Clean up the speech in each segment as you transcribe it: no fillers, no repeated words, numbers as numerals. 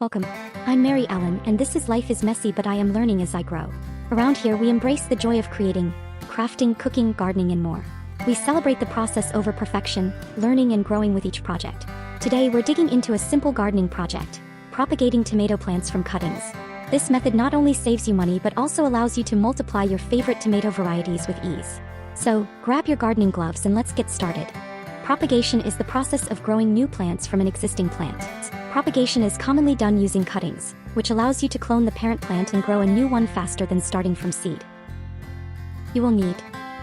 Welcome. I'm Mary Ellen, and this is Life is Messy, but I am learning as I grow. Around here, we embrace the joy of creating, crafting, cooking, gardening, and more. We celebrate the process over perfection, learning and growing with each project. Today, we're digging into a simple gardening project, propagating tomato plants from cuttings. This method not only saves you money but also allows you to multiply your favorite tomato varieties with ease. So, grab your gardening gloves and let's get started. Propagation is the process of growing new plants from an existing plant. Propagation is commonly done using cuttings, which allows you to clone the parent plant and grow a new one faster than starting from seed. You will need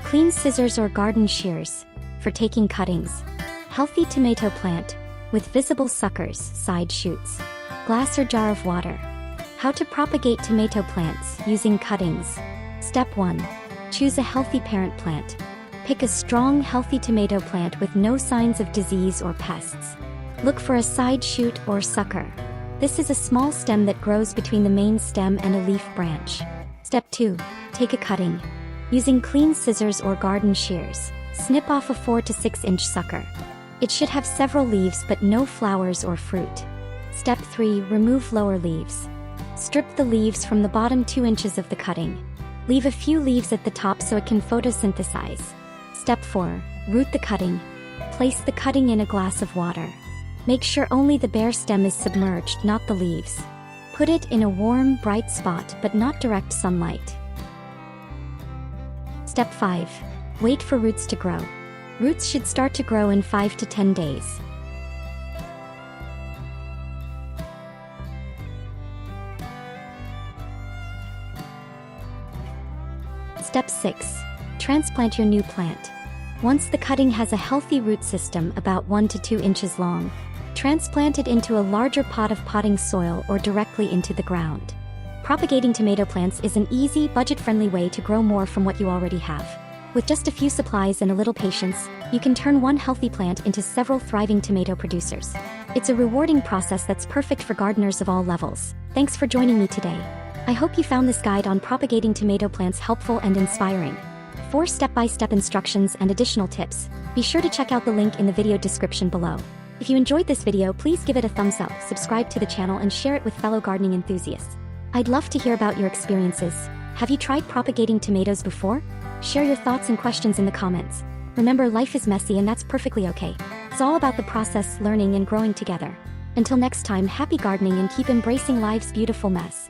clean scissors or garden shears for taking cuttings, healthy tomato plant with visible suckers, side shoots, glass or jar of water. How to propagate tomato plants using cuttings. Step 1. Choose a healthy parent plant. Pick a strong, healthy tomato plant with no signs of disease or pests. Look for a side shoot or sucker. This is a small stem that grows between the main stem and a leaf branch. Step 2. Take a cutting. Using clean scissors or garden shears, snip off a 4 to 6 inch sucker. It should have several leaves but no flowers or fruit. Step 3. Remove lower leaves. Strip the leaves from the bottom 2 inches of the cutting. Leave a few leaves at the top so it can photosynthesize. Step 4. Root the cutting. Place the cutting in a glass of water. Make sure only the bare stem is submerged, not the leaves. Put it in a warm, bright spot but not direct sunlight. Step 5. Wait for roots to grow. Roots should start to grow in 5 to 10 days. Step 6. Transplant your new plant. Once the cutting has a healthy root system about 1 to 2 inches long, transplant it into a larger pot of potting soil or directly into the ground. Propagating tomato plants is an easy, budget-friendly way to grow more from what you already have. With just a few supplies and a little patience, you can turn one healthy plant into several thriving tomato producers. It's a rewarding process that's perfect for gardeners of all levels. Thanks for joining me today. I hope you found this guide on propagating tomato plants helpful and inspiring. For step-by-step instructions and additional tips, be sure to check out the link in the video description below. If you enjoyed this video, please give it a thumbs up, subscribe to the channel, and share it with fellow gardening enthusiasts. I'd love to hear about your experiences. Have you tried propagating tomatoes before? Share your thoughts and questions in the comments. Remember, life is messy and that's perfectly okay. It's all about the process, learning, and growing together. Until next time, happy gardening and keep embracing life's beautiful mess.